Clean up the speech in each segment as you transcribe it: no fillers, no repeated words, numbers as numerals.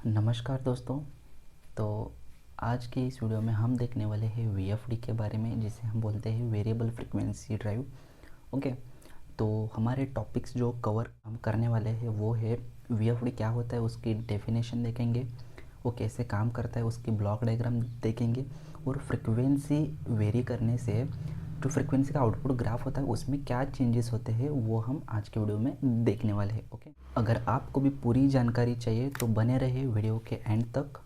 नमस्कार दोस्तों। तो आज के इस वीडियो में हम देखने वाले हैं वीएफडी के बारे में, जिसे हम बोलते हैं वेरिएबल फ्रीक्वेंसी ड्राइव। ओके, तो हमारे टॉपिक्स जो कवर हम करने वाले हैं वो है वीएफडी क्या होता है, उसकी डेफिनेशन देखेंगे, वो कैसे काम करता है, उसकी ब्लॉक डायग्राम देखेंगे, और फ्रीक्वेंसी वेरी करने से जो फ्रीक्वेंसी का आउटपुट ग्राफ होता है उसमें क्या चेंजेस होते हैं वो हम आज के वीडियो में देखने वाले हैं। ओके, अगर आपको भी पूरी जानकारी चाहिए तो बने रहिए वीडियो के एंड तक।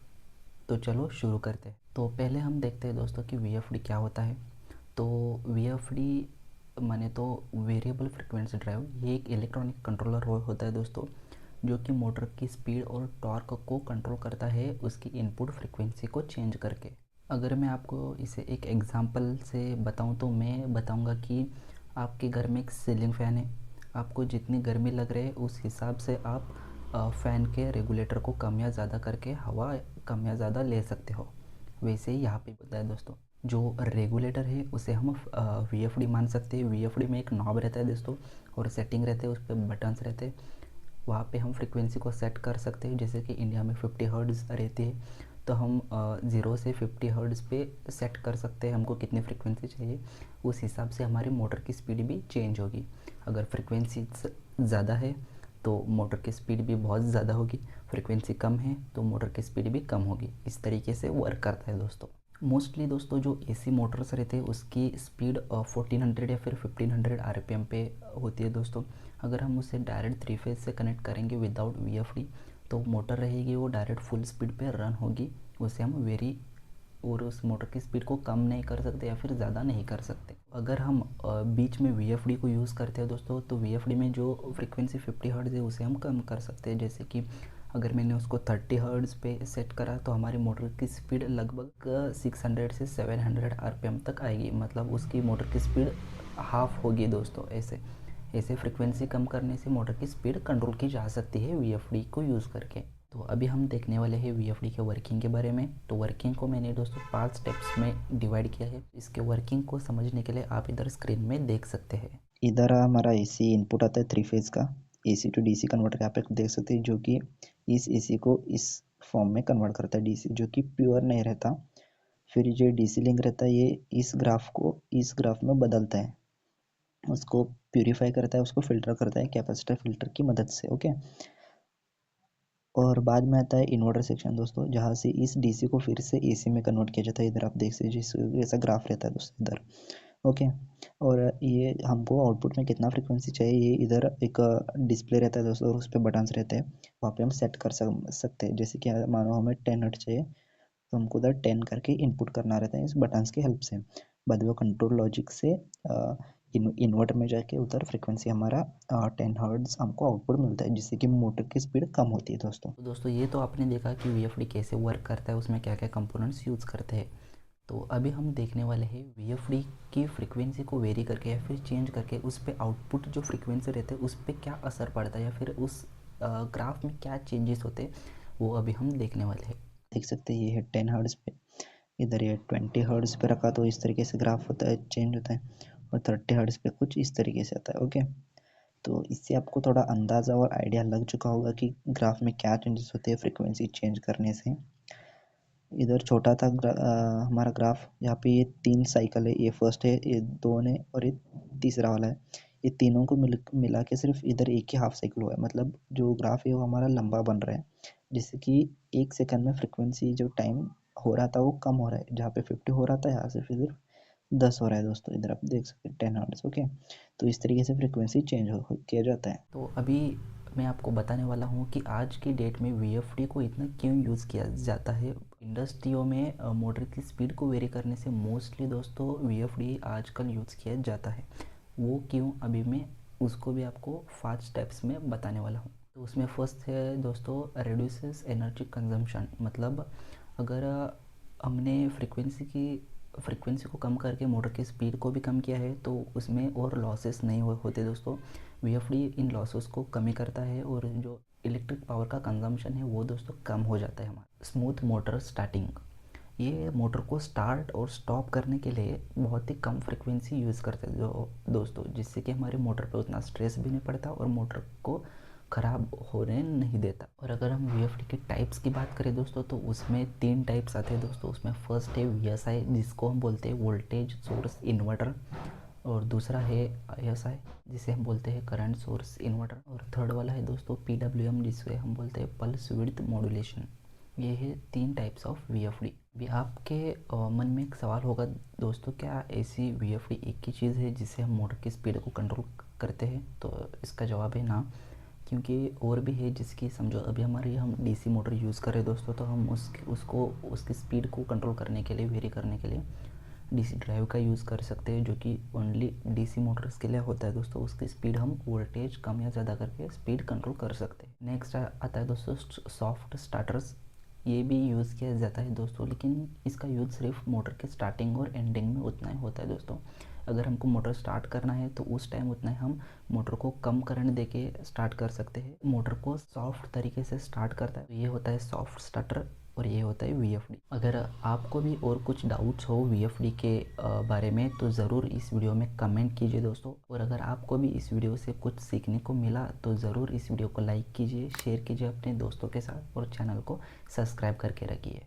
तो चलो शुरू करते हैं। तो पहले हम देखते हैं दोस्तों कि वीएफडी क्या होता है। तो वीएफडी माने तो वेरिएबल फ्रीक्वेंसी ड्राइव, ये एक इलेक्ट्रॉनिक कंट्रोलर होता है दोस्तों, जो कि मोटर की स्पीड और टॉर्क को कंट्रोल करता है उसकी इनपुट फ्रीक्वेंसी को चेंज करके। अगर मैं आपको इसे एक एग्जांपल से बताऊं तो मैं बताऊंगा कि आपके घर में एक सीलिंग फ़ैन है। आपको जितनी गर्मी लग रही है उस हिसाब से आप फ़ैन के रेगुलेटर को कम या ज़्यादा करके हवा कम या ज़्यादा ले सकते हो। वैसे ही यहाँ पे होता है दोस्तों, जो रेगुलेटर है उसे हम वीएफडी मान सकते हैं। वीएफडी में एक नॉब रहता है दोस्तों, और सेटिंग रहते हैं, उस पर बटन्स रहते हैं। वहाँ पे हम फ्रीक्वेंसी को सेट कर सकते हैं। जैसे कि इंडिया में 50 हर्ट्ज़ रहती है, तो हम 0 से 50 हर्ट्ज़ पे सेट कर सकते हैं हमको कितनी फ्रीक्वेंसी चाहिए। उस हिसाब से हमारी मोटर की स्पीड भी चेंज होगी। अगर फ्रीक्वेंसी ज़्यादा है तो मोटर की स्पीड भी बहुत ज़्यादा होगी, फ्रीक्वेंसी कम है तो मोटर की स्पीड भी कम होगी। इस तरीके से वर्क करता है दोस्तों। मोस्टली दोस्तों जो एसी मोटर्स रहते हैं उसकी स्पीड 1400 या फिर 1500 आरपीएम पे होती है दोस्तों। अगर हम उसे डायरेक्ट 3 फेज से कनेक्ट करेंगे विदाउट वीएफडी, तो मोटर रहेगी वो डायरेक्ट फुल स्पीड पे रन होगी। उसे हम वेरी और उस मोटर की स्पीड को कम नहीं कर सकते या फिर ज़्यादा नहीं कर सकते। अगर हम बीच में वीएफडी को यूज़ करते हैं दोस्तों, तो वीएफडी में जो फ्रीक्वेंसी 50 हर्ट्ज़ है उसे हम कम कर सकते हैं। जैसे कि अगर मैंने उसको 30 हर्ट्ज़ पे सेट करा तो हमारी मोटर की स्पीड लगभग 600 से 700 आरपीएम तक आएगी, मतलब उसकी मोटर की स्पीड हाफ होगी दोस्तों। ऐसे ऐसे फ्रीक्वेंसी कम करने से मोटर की स्पीड कंट्रोल की जा सकती है वीएफडी को यूज़ करके। तो अभी हम देखने वाले हैं वीएफडी के वर्किंग के बारे में। तो वर्किंग को मैंने दोस्तों 5 स्टेप्स में डिवाइड किया है। इसके वर्किंग को समझने के लिए आप इधर स्क्रीन में देख सकते हैं। इधर हमारा एसी इनपुट आता है 3 फेज का। एसी टू डीसी कन्वर्टर यहाँ पे देख सकते हैं, जो कि इस एसी को इस फॉर्म में कन्वर्ट करता है, डीसी जो कि प्योर नहीं रहता। फिर जो डीसी लिंक रहता है ये इस ग्राफ को इस ग्राफ में बदलता है, उसको प्यूरिफाई करता है, उसको फिल्टर करता है कैपेसिटर फिल्टर की मदद से। ओके, और बाद में आता है इन्वर्टर सेक्शन दोस्तों, जहाँ से इस डीसी को फिर से एसी में कन्वर्ट किया जाता है। इधर आप देख सकते जिस ऐसा ग्राफ रहता है दोस्तों इधर। ओके, और ये हमको आउटपुट में कितना फ्रीक्वेंसी चाहिए ये इधर एक डिस्प्ले रहता है दोस्तों, और उस पर बटन्स रहते हैं। वहाँ पे हम सेट कर सकते हैं। जैसे कि मानो हमें 10 हर्ट्ज चाहिए, तो हमको उधर 10 करके इनपुट करना रहता है इस बटन्स की हेल्प से। बाद में वो कंट्रोल लॉजिक से इन्वर्टर में जाके उधर फ्रीक्वेंसी हमारा 10 हर्ट्ज हमको आउटपुट मिलता है, जिससे कि मोटर की स्पीड कम होती है दोस्तों। तो दोस्तों ये तो आपने देखा कि वीएफडी कैसे वर्क करता है, उसमें क्या क्या कंपोनेंट्स यूज़ करते हैं। तो अभी हम देखने वाले हैं वीएफडी की फ्रीक्वेंसी को वेरी करके या फिर चेंज करके उस पर आउटपुट जो फ्रीक्वेंसी रहते हैं उस पर क्या असर पड़ता है या फिर उस ग्राफ में क्या चेंजेस होते हैं, वो अभी हम देखने वाले हैं। देख सकते हैं ये है 10 हर्ट्ज पे, इधर ये 20 हर्ट्ज पे रखा तो इस तरीके से ग्राफ होता है, चेंज होता है। और 30 हर्ट्ज पे कुछ इस तरीके से आता है। ओके, तो इससे आपको थोड़ा अंदाज़ा और आइडिया लग चुका होगा कि ग्राफ में क्या चेंजेस होते हैं फ्रीक्वेंसी चेंज करने से। इधर छोटा था हमारा ग्राफ, यहाँ पे ये 3 साइकिल है, ये फर्स्ट है, ये 2 है और ये तीसरा वाला है। ये तीनों को मिला के सिर्फ इधर एक ही हाफ साइकिल हुआ है, मतलब जो ग्राफ है वो हमारा लंबा बन रहा है। जिससे कि 1 सेकंड में फ्रीक्वेंसी जो टाइम हो रहा था वो कम हो रहा है, जहाँ पे 50 हो रहा था यहाँ से फिर 10 हो रहा है दोस्तों। इधर आप देख सकते हैं 10 हर्ट्ज। ओके, तो इस तरीके से फ्रीक्वेंसी चेंज किया जाता है। तो अभी मैं आपको बताने वाला हूँ कि आज की डेट में वीएफडी को इतना क्यों यूज़ किया जाता है। इंडस्ट्रियों में मोटर की स्पीड को वेरी करने से मोस्टली दोस्तों वीएफडी आजकल यूज़ किया जाता है। वो क्यों, अभी मैं उसको भी आपको 5 स्टेप्स में बताने वाला हूँ। तो उसमें फर्स्ट है दोस्तों रिड्यूसेस एनर्जी कंजम्पशन, मतलब अगर हमने फ्रीक्वेंसी को कम करके मोटर की स्पीड को भी कम किया है तो उसमें और लॉसेस नहीं होते दोस्तों। वीएफडी इन लॉसेस को कमी करता है और जो इलेक्ट्रिक पावर का कंजम्पशन है वो दोस्तों कम हो जाता है हमारा। स्मूथ मोटर स्टार्टिंग, ये मोटर को स्टार्ट और स्टॉप करने के लिए बहुत ही कम फ्रीक्वेंसी यूज़ करते हैं जो दोस्तों, जिससे कि हमारे मोटर पे उतना स्ट्रेस भी नहीं पड़ता और मोटर को ख़राब होने नहीं देता। और अगर हम VFD के टाइप्स की बात करें दोस्तों, तो उसमें 3 टाइप्स आते हैं दोस्तों। उसमें फर्स्ट है VSI, जिसको हम बोलते हैं वोल्टेज सोर्स इन्वर्टर, और दूसरा है ISI, जिसे हम बोलते हैं करंट सोर्स इन्वर्टर, और थर्ड वाला है दोस्तों PWM, जिसे हम बोलते हैं पल्स विड्थ मॉड्यूलेशन। ये है 3 टाइप्स ऑफ VFD। भी आपके मन में एक सवाल होगा दोस्तों, क्या ऐसी VFD एक ही चीज़ है जिससे हम मोटर की स्पीड को कंट्रोल करते हैं? तो इसका जवाब है ना, क्योंकि और भी है जिसकी समझो अभी हमारी हम DC मोटर यूज़ करें दोस्तों, तो हम उसकी स्पीड को कंट्रोल करने के लिए, वेरी करने के लिए DC ड्राइव का यूज़ कर सकते हैं, जो कि ओनली DC मोटर्स के लिए होता है दोस्तों। उसकी स्पीड हम वोल्टेज कम या ज़्यादा करके स्पीड कंट्रोल कर सकते हैं। नेक्स्ट आता है दोस्तों सॉफ्ट स्टार्टर्स। ये भी यूज़ किया जाता है दोस्तों, लेकिन इसका यूज़ सिर्फ मोटर के स्टार्टिंग और एंडिंग में उतना ही होता है दोस्तों। अगर हमको मोटर स्टार्ट करना है तो उस टाइम उतना ही हम मोटर को कम करंट देके स्टार्ट कर सकते हैं। मोटर को सॉफ्ट तरीके से स्टार्ट करता है, तो ये होता है सॉफ्ट स्टार्टर, और ये होता है VFD। अगर आपको भी और कुछ डाउट्स हो VFD के बारे में, तो ज़रूर इस वीडियो में कमेंट कीजिए दोस्तों। और अगर आपको भी इस वीडियो से कुछ सीखने को मिला, तो ज़रूर इस वीडियो को लाइक कीजिए, शेयर कीजिए अपने दोस्तों के साथ, और चैनल को सब्सक्राइब करके रखिए।